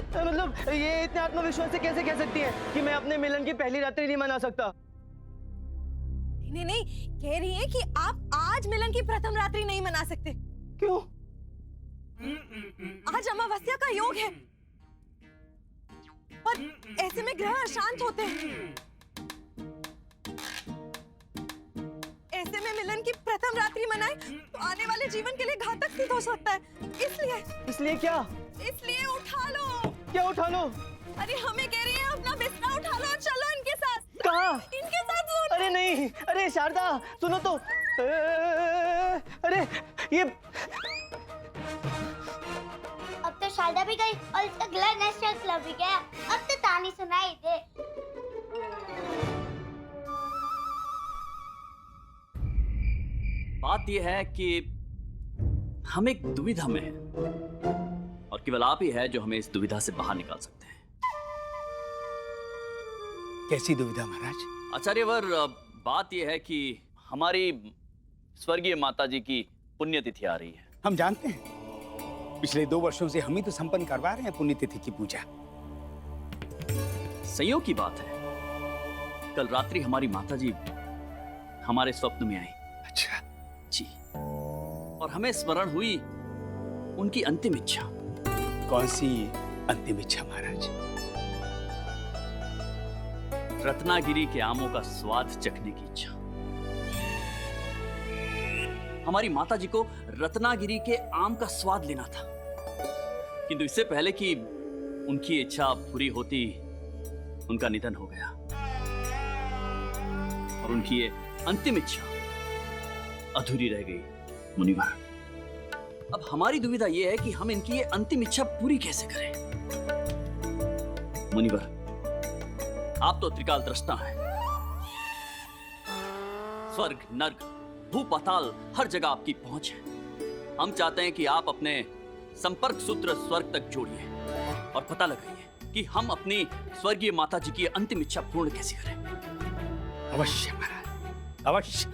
मतलब ये इतने आत्मविश्वास से कैसे कह सकती है कि मैं अपने मिलन की पहली रात्रि नहीं मना सकता? नहीं नहीं, कह रही है कि आप आज मिलन की प्रथम रात्रि नहीं मना सकते। क्यों? आज अमावस्या का योग है और ऐसे में ग्रह अशांत होते हैं। ऐसे में मिलन की प्रथम रात्रि मनाए तो आने वाले जीवन के लिए घातक सिद्ध हो सकता है। इसलिए क्या? इसलिए उठा लो। क्या उठा लो? अरे हमें कह रही है अपना बिस्तर उठा लो और चलो इनके साथ। कहाँ? इनके साथ सोने। अरे नहीं, अरे शारदा सुनो तो। अरे ये अब तो शारदा भी गई और इसका गला नशा भी गया। अब तो तानी सुनाई दे। बात यह है कि हम एक दुविधा में हैं और केवल आप ही है जो हमें इस दुविधा से बाहर निकाल सकते हैं। कैसी दुविधा महाराज? आचार्यवर, बात यह है कि हमारी स्वर्गीय माता जी की पुण्यतिथि आ रही है। हम जानते हैं, पिछले 2 वर्षों से हम ही तो संपन्न करवा रहे हैं पुण्यतिथि की पूजा। संयोग की बात है, कल रात्रि हमारी माता जी हमारे स्वप्न में आई। अच्छा जी, और हमें स्मरण हुई उनकी अंतिम इच्छा। कौन सी अंतिम इच्छा महाराज? रत्नागिरी के आमों का स्वाद चखने की इच्छा। हमारी माताजी को रत्नागिरी के आम का स्वाद लेना था, किंतु इससे पहले कि उनकी इच्छा पूरी होती उनका निधन हो गया और उनकी ये अंतिम इच्छा अधूरी रह गई। मुनिवर, अब हमारी दुविधा यह है कि हम इनकी ये अंतिम इच्छा पूरी कैसे करें। मुनिवर, आप तो त्रिकाल दृष्टा हैं। स्वर्ग, नर्क, भू पाताल हर जगह आपकी पहुंच है। हम चाहते हैं कि आप अपने संपर्क सूत्र स्वर्ग तक जोड़िए और पता लगाइए कि हम अपनी स्वर्गीय माता जी की अंतिम इच्छा पूर्ण कैसे करें। अवश्य महाराज, अवश्य।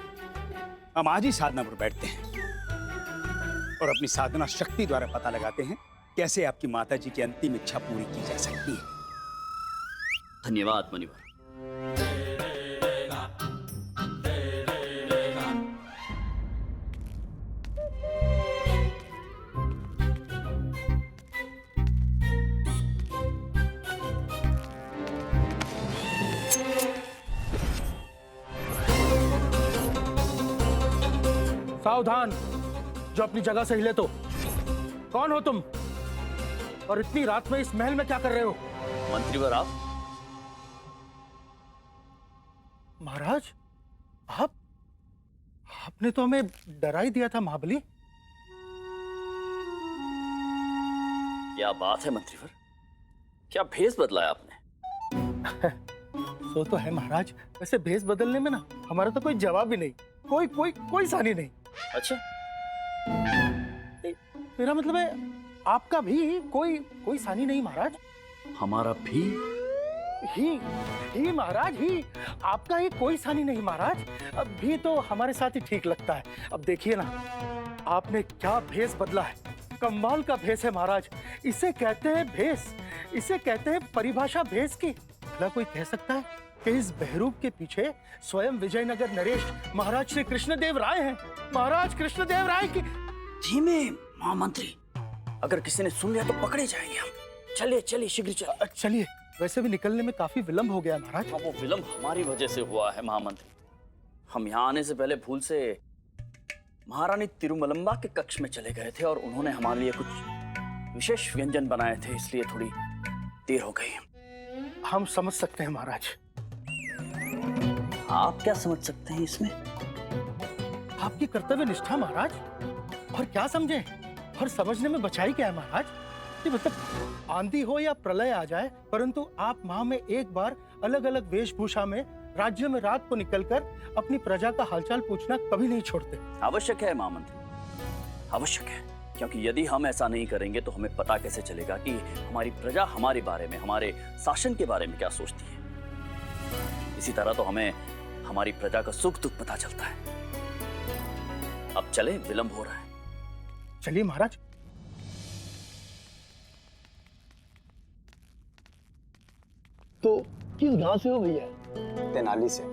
हम आज ही साधना पर बैठते हैं और अपनी साधना शक्ति द्वारा पता लगाते हैं कैसे आपकी माता जी की अंतिम इच्छा पूरी की जा सकती है। धन्यवाद मुनिवर। सावधान, जो अपनी जगह से हिले तो। कौन हो तुम और इतनी रात में इस महल में क्या कर रहे हो? मंत्रीवर, आप? महाराज, आपने तो हमें डरा ही दिया था महाबली। क्या बात है मंत्रीवर, क्या भेष बदला है आपने? सो तो है महाराज, वैसे भेष बदलने में ना हमारा तो कोई जवाब ही नहीं, कोई सानी नहीं। अच्छा, मेरा मतलब है आपका भी कोई सानी नहीं महाराज। हमारा भी ही महाराज, ही आपका ही कोई सानी नहीं महाराज। अब भी तो हमारे साथ ही ठीक लगता है। अब देखिए ना, आपने क्या भेष बदला है। कमाल का भेष है महाराज। इसे कहते हैं भेष, इसे कहते हैं परिभाषा भेष की। भला कोई कह सकता है कि इस बहरूप के पीछे स्वयं विजयनगर नरेश महाराज श्री कृष्णदेव राय हैं। महाराज कृष्णदेव राय की। धीमे महामंत्री, अगर किसी ने सुन लिया तो पकड़े जाएंगे हम। चलिए चलिए, शीघ्र चलिए। चलिए, वैसे भी निकलने में काफी विलंब हो गया महाराज। वो विलंब हमारी वजह से हुआ है महामंत्री। हम यहाँ आने से पहले भूल से महारानी तिरुमलम्बा के कक्ष में चले गए थे और उन्होंने हमारे लिए कुछ विशेष व्यंजन बनाए थे, इसलिए थोड़ी देर हो गई। हम समझ सकते हैं महाराज। आप क्या समझ सकते हैं इसमें? आपकी कर्तव्य निष्ठा महाराज। और क्या समझे, और समझने में बचाई क्या है महाराज। ये मतलब आंधी हो या प्रलय आ जाए, परंतु आप माह में एक बार अलग अलग वेशभूषा में राज्य में रात को निकलकर अपनी प्रजा का हालचाल पूछना कभी नहीं छोड़ते। आवश्यक है महामंत्री, आवश्यक है, क्योंकि यदि हम ऐसा नहीं करेंगे तो हमें पता कैसे चलेगा कि हमारी प्रजा हमारे बारे में, हमारे शासन के बारे में क्या सोचती है। इसी तरह तो हमें हमारी प्रजा का सुख दुख पता चलता है। अब चले, विलंब हो रहा है। चलिए महाराज। तो किस गांव से हो भैया? तेनाली से।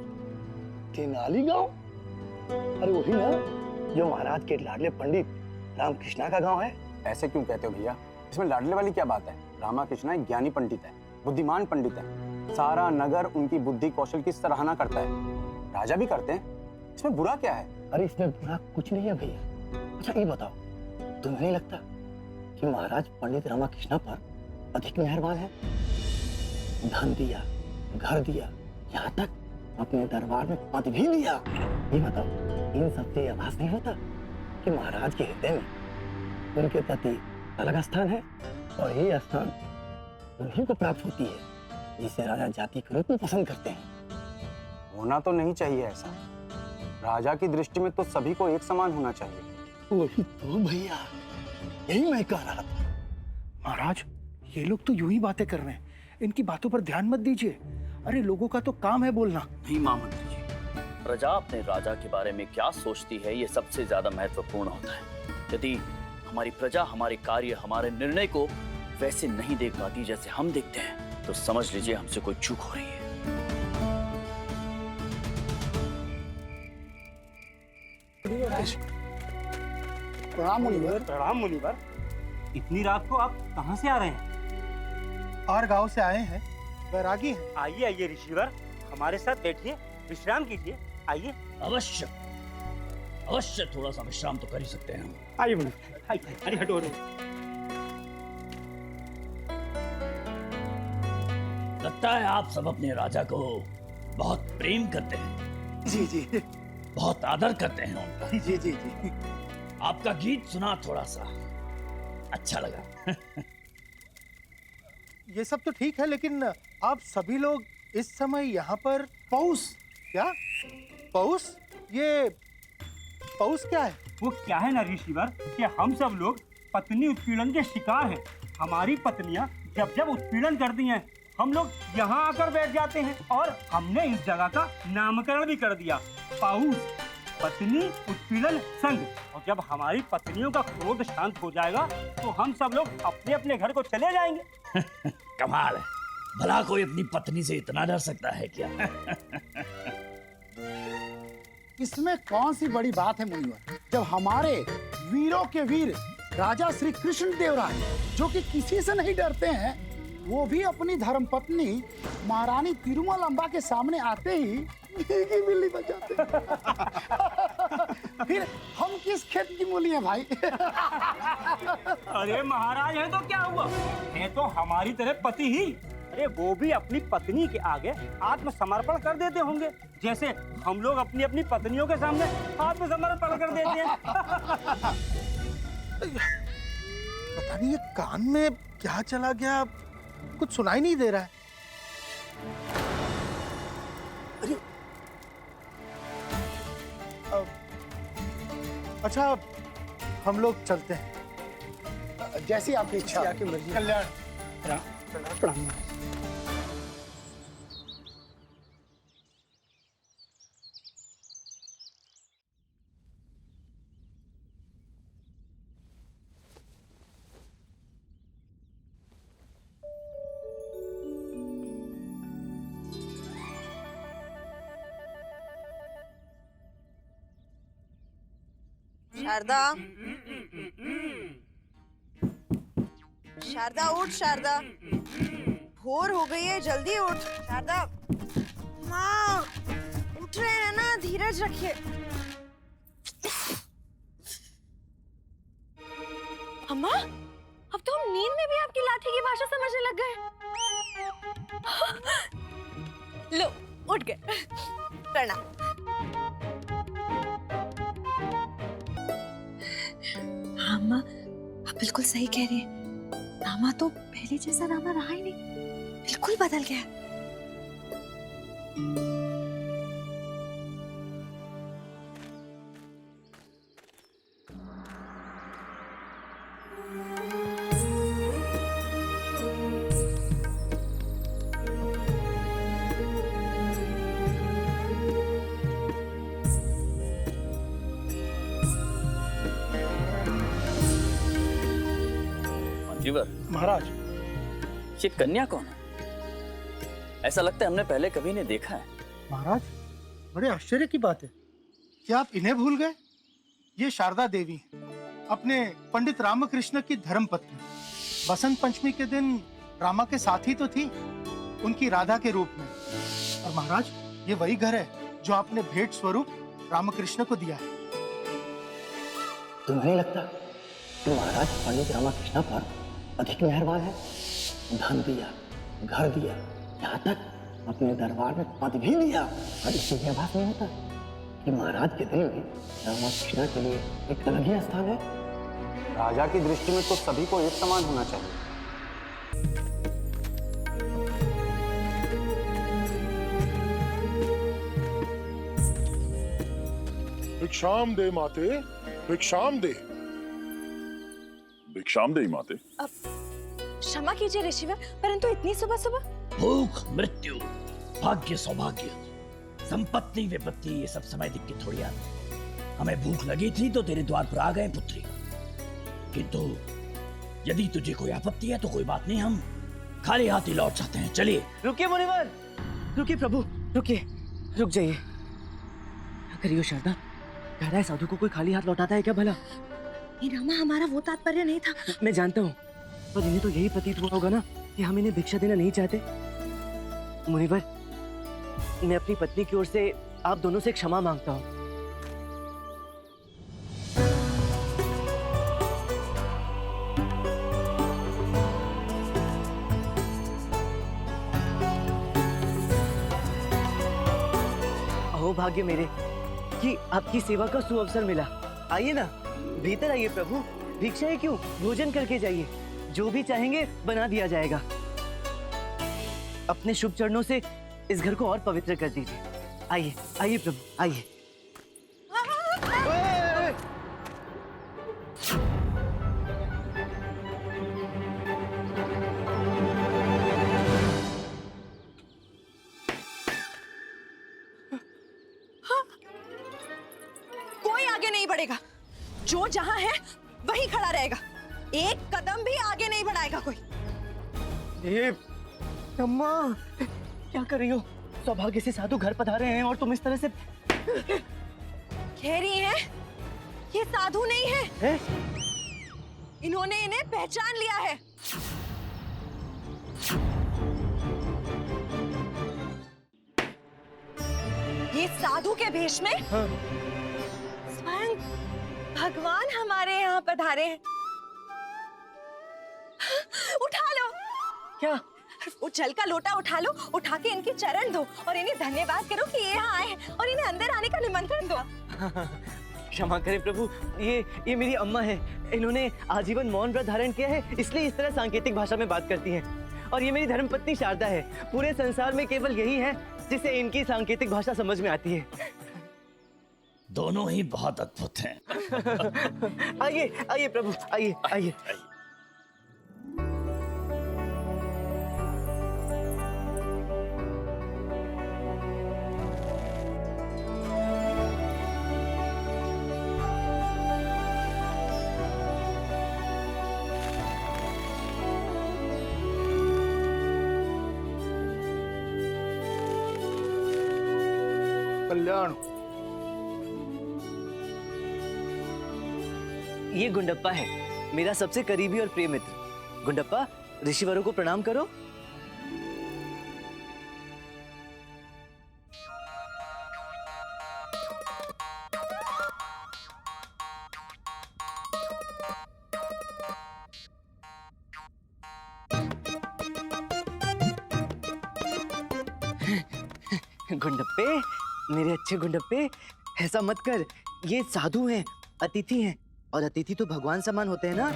तेनाली गांव? अरे वही ना जो महाराज के लाडले पंडित रामकृष्णा का गांव है। ऐसे क्यों कहते हो भैया? इसमें लाडले वाली क्या बात है? रामाकृष्णा एक ज्ञानी पंडित है, बुद्धिमान पंडित है। सारा नगर उनकी बुद्धि कौशल की सराहना करता है, राजा भी करते हैं। इसमें बुरा क्या है? अरे इसमें बुरा कुछ नहीं है भैया। अच्छा ये बताओ, तुम्हें नहीं लगता कि महाराज पंडित रामाकृष्णा पर अधिक मेहरबान है? धन दिया, घर दिया, यहाँ तक अपने दरबार में पद भी लिया। ये बताओ, इन सबसे आभास नहीं होता कि महाराज के हृदय में उनके प्रति अलग स्थान है और ये स्थान उन्हीं को प्राप्त होती है जिसे राजा जाति के रूप में पसंद करते हैं। होना तो नहीं चाहिए ऐसा। राजा की दृष्टि में तो सभी को एक समान होना चाहिए। वही तो भैया, यही मैं कह रहा था। महाराज, ये लोग तो यूं ही बातें कर रहे हैं, इनकी बातों पर ध्यान मत दीजिए। अरे लोगों का तो काम है बोलना। नहीं महामंत्री जी, प्रजा अपने राजा के बारे में क्या सोचती है ये सबसे ज्यादा महत्वपूर्ण होता है। यदि हमारी प्रजा हमारे कार्य, हमारे निर्णय को वैसे नहीं देख पाती जैसे हम देखते हैं, तो समझ लीजिए हमसे कोई चूक हो रही है। प्रणाम मुनिवर। प्रणाम मुनिवर। इतनी रात को आप कहाँ से आ रहे हैं? और गांव से आए हैं, बैरागी हैं। आइए आइए ऋषिवर, हमारे साथ बैठिए, विश्राम कीजिए। आइए। अवश्य अवश्य, थोड़ा सा विश्राम तो कर ही सकते हैं हम। आइए मुनिवर, आइए। अरे हटो हटो। लगता है आप सब अपने राजा को बहुत प्रेम करते हैं। जी जी बहुत आदर करते हैं उनका। जी जी जी। आपका गीत सुना, थोड़ा सा अच्छा लगा। ये सब तो ठीक है, लेकिन आप सभी लोग इस समय यहाँ पर पौष क्या? पौष? ये पौष क्या है? वो क्या है ना ऋषिवर कि हम सब लोग पत्नी उत्पीड़न के शिकार हैं। हमारी पत्नियां जब जब उत्पीड़न करती हैं, हम लोग यहाँ आकर बैठ जाते हैं और हमने इस जगह का नामकरण भी कर दिया, पौष, पत्नी उत्पीड़न संघ। और जब हमारी पत्नियों का क्रोध शांत हो जाएगा तो हम सब लोग अपने अपने घर को चले जाएंगे। कमाल है, भला कोई अपनी पत्नी से इतना डर सकता है क्या? इसमें कौन सी बड़ी बात है मुनिवर, जब हमारे वीरों के वीर राजा श्री कृष्ण देव राय, जो कि किसी से नहीं डरते हैं, वो भी अपनी धर्मपत्नी महारानी तिरुमलांबा के सामने आते ही भीगी बिल्ली बन जाते हैं। फिर हम किस खेत की मूली हैं भाई? अरे महाराज है तो क्या हुआ, है तो हमारी तरह पति ही। अरे वो भी अपनी पत्नी के आगे आत्मसमर्पण कर देते होंगे, जैसे हम लोग अपनी अपनी पत्नियों के सामने आत्मसमर्पण कर देते हैं। पता नहीं ये कान में क्या चला गया, कुछ सुनाई नहीं दे रहा है। अरे अच्छा, हम लोग चलते हैं। जैसी आपकी इच्छा। कल्याण। प्रणाम। शारदा, शारदा उठ शारदा, भोर हो गई है, जल्दी उठ शारदा। माँ उठ रहे हैं ना, धीरज रखिए। अम्मा, अब तो हम नींद में भी आपकी लाठी की भाषा समझने लग गए। लो उठ गए, प्रणाम। हाँ अम्मा, आप बिल्कुल सही कह रही हैं। रामा तो पहले जैसा रामा रहा ही नहीं, बिल्कुल बदल गया। मंत्रीवर महाराज, ये कन्या कौन है? ऐसा लगता है हमने पहले कभी नहीं देखा है। महाराज, बड़े आश्चर्य की बात है। क्या आप इन्हें भूल गए? ये शारदा देवी अपने पंडित रामकृष्ण की धर्मपत्नी। बसंत पंचमी के दिन रामा के साथी तो थी, उनकी राधा के रूप में। और महाराज, ये वही घर है जो आपने भेंट स्वरूप रामकृष्ण को दिया है। तुम्हें नहीं लगता कि महाराज पंडित रामकृष्ण पर अधिक मेहरबान है? धन दिया, घर दिया, यहाँ तक अपने दरबार में पद भी दिया। और इससे यह बात नहीं होता कि महाराज के दिल में रामकृष्ण के लिए एक अलग ही स्थान है। राजा की दृष्टि में तो सभी को एक समान होना चाहिए। भिक्षाम दे माते, भिक्षाम दे। भिक्षाम दे माते। क्षमा कीजिए ऋषिवर, परंतु इतनी सुबह सुबह? भूख, मृत्यु, भाग्य, सौभाग्य, संपत्ति, विपत्ति, ये सब समय दिख के थोड़ी आती। हमें भूख लगी थी तो तेरे द्वार पर आ गए पुत्री, किंतु यदि तुझे कोई आपत्ति है तो कोई बात नहीं, हम खाली हाथ ही लौट जाते हैं। चलिए। रुकिए मुनिवर, रुकिए प्रभु, रुकिए, रुक जाइए। क्या करियो शारदा, कह रहा है साधु को कोई खाली हाथ लौटाता है क्या भला? ये रामा, हमारा वो तात्पर्य नहीं था। मैं जानता हूँ, पर इन्हें तो यही प्रतीत हुआ होगा ना कि हम इन्हें भिक्षा देना नहीं चाहते। मुनिवर, मैं अपनी पत्नी की ओर से आप दोनों से क्षमा मांगता हूँ। अहो भाग्य मेरे कि आपकी सेवा का सुअवसर मिला। आइए ना, भीतर आइए प्रभु, भिक्षाएं क्यों, भोजन करके जाइए। जो भी चाहेंगे बना दिया जाएगा। अपने शुभ चरणों से इस घर को और पवित्र कर दीजिए। आइए, आइए प्रभु, आइए। कोई आगे नहीं बढ़ेगा, जो जहां है वहीं खड़ा रहेगा, एक कदम भी आगे नहीं बढ़ाएगा कोई। ये अम्मा, क्या कर रही हो? सौभाग्य से साधु घर पधारे हैं और तुम इस तरह से कह रही हैं ये साधु नहीं है, इन्होंने इन्हें पहचान लिया है। ये साधु के भेष में स्वयं भगवान हमारे यहाँ पधारे हैं। उठा लो। क्या? वो जल का लोटा उठा लो, उठा के इनके चरण धो और इन्हें धन्यवाद करो कि ये यहाँ आए और इन्हें अंदर आने का निमंत्रण दो। क्षमा करें प्रभु, ये मेरी अम्मा है। इन्होंने आजीवन मौन व्रत धारण किया है, इसलिए इस तरह सांकेतिक भाषा में बात करती हैं। और ये मेरी धर्मपत्नी शारदा है। पूरे संसार में केवल यही है जिसे इनकी सांकेतिक भाषा समझ में आती है। दोनों ही बहुत अद्भुत हैं। आइए, आइए प्रभु, आइए, आइए। कल्याण। ये गुंडप्पा है, मेरा सबसे करीबी और प्रिय मित्र। गुंडप्पा, ऋषिवरों को प्रणाम करो। गुंडप्पे, मेरे अच्छे गुंडप्पे, ऐसा मत कर। ये साधु हैं, अतिथि हैं, और अतिथि तो भगवान समान होते हैं ना,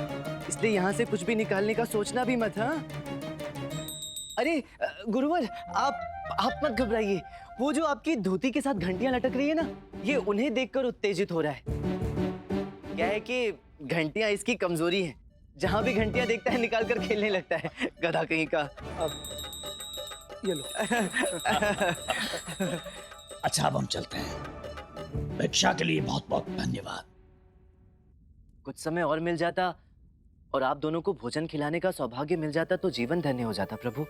इसलिए यहाँ से कुछ भी निकालने का सोचना भी मत। हाँ, अरे गुरुवर, आप मत घबराइए। वो जो आपकी धोती के साथ घंटियां लटक रही है ना, ये उन्हें देखकर उत्तेजित हो रहा है। क्या है कि घंटियां इसकी कमजोरी है, जहां भी घंटियां देखता है निकाल कर खेलने लगता है, गधा कहीं का। ये लो। अच्छा, अब हम चलते हैं। भिक्षा के लिए बहुत बहुत धन्यवाद। कुछ समय और मिल जाता और आप दोनों को भोजन खिलाने का सौभाग्य मिल जाता तो जीवन धन्य हो जाता प्रभु।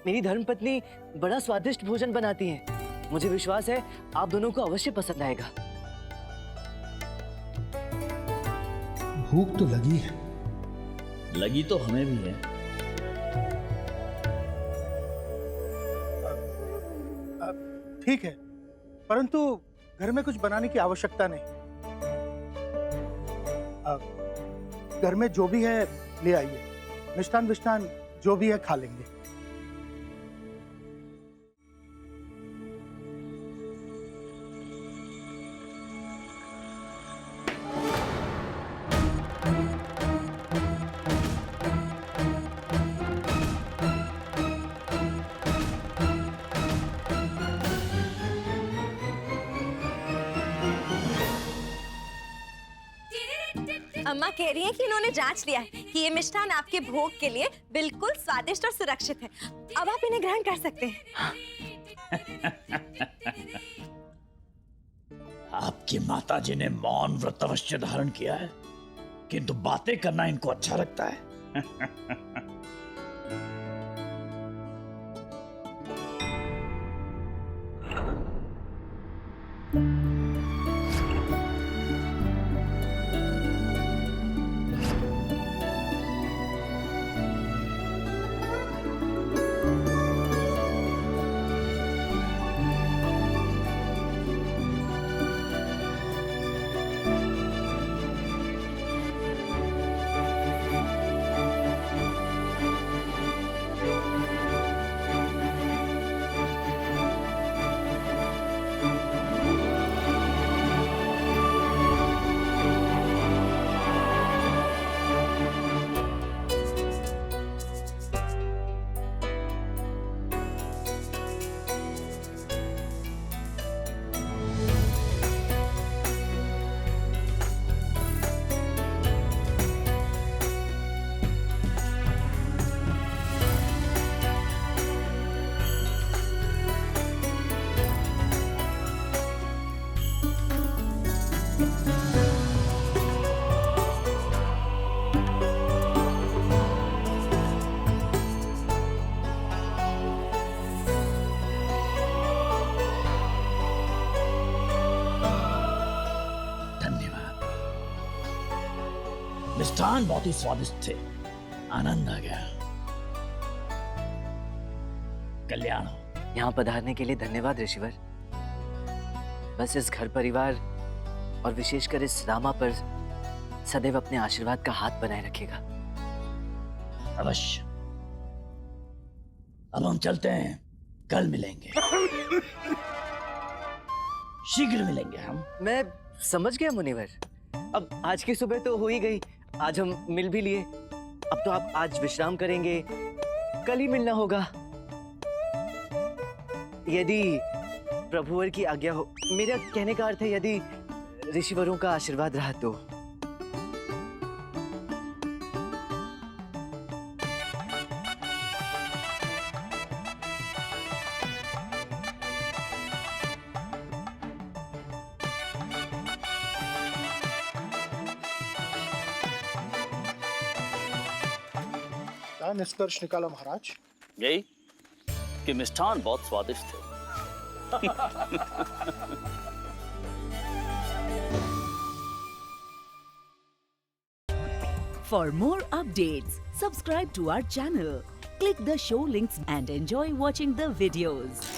मेरी धर्मपत्नी बड़ा स्वादिष्ट भोजन बनाती हैं। मुझे विश्वास है आप दोनों को अवश्य पसंद आएगा। भूख तो लगी है। लगी तो हमें भी है। ठीक है, परंतु घर में कुछ बनाने की आवश्यकता नहीं। घर में जो भी है ले आइए। मिष्ठान विष्ठान जो भी है खा लेंगे। अम्मा कह रही हैं कि इन्होंने जांच लिया है कि ये मिष्ठान आपके भोग के लिए बिल्कुल स्वादिष्ट और सुरक्षित है। अब आप इन्हें ग्रहण कर सकते हैं। आपकी माताजी ने मौन व्रत अवश्य धारण किया है, किंतु बातें करना इनको अच्छा लगता है। मिष्ठान बहुत ही स्वादिष्ट थे, आनंद आ गया। कल्याण हो। यहाँ पधारने के लिए धन्यवाद ऋषिवर। बस इस घर परिवार और विशेषकर इस रामा पर सदैव अपने आशीर्वाद का हाथ बनाए रखेगा। अवश्य। अब हम चलते हैं, कल मिलेंगे। शीघ्र मिलेंगे हम। मैं समझ गया मुनिवर। अब आज की सुबह तो हो ही गई, आज हम मिल भी लिए। अब तो आप आज विश्राम करेंगे, कल ही मिलना होगा। यदि प्रभुवर की आज्ञा हो। मेरा कहने का अर्थ है यदि ऋषिवरों का आशीर्वाद रहा तो। क्या निष्कर्ष निकाला महाराज? यही कि मिष्ठान बहुत स्वादिष्ट थे। For more updates, subscribe to our channel, click the show links and enjoy watching the videos.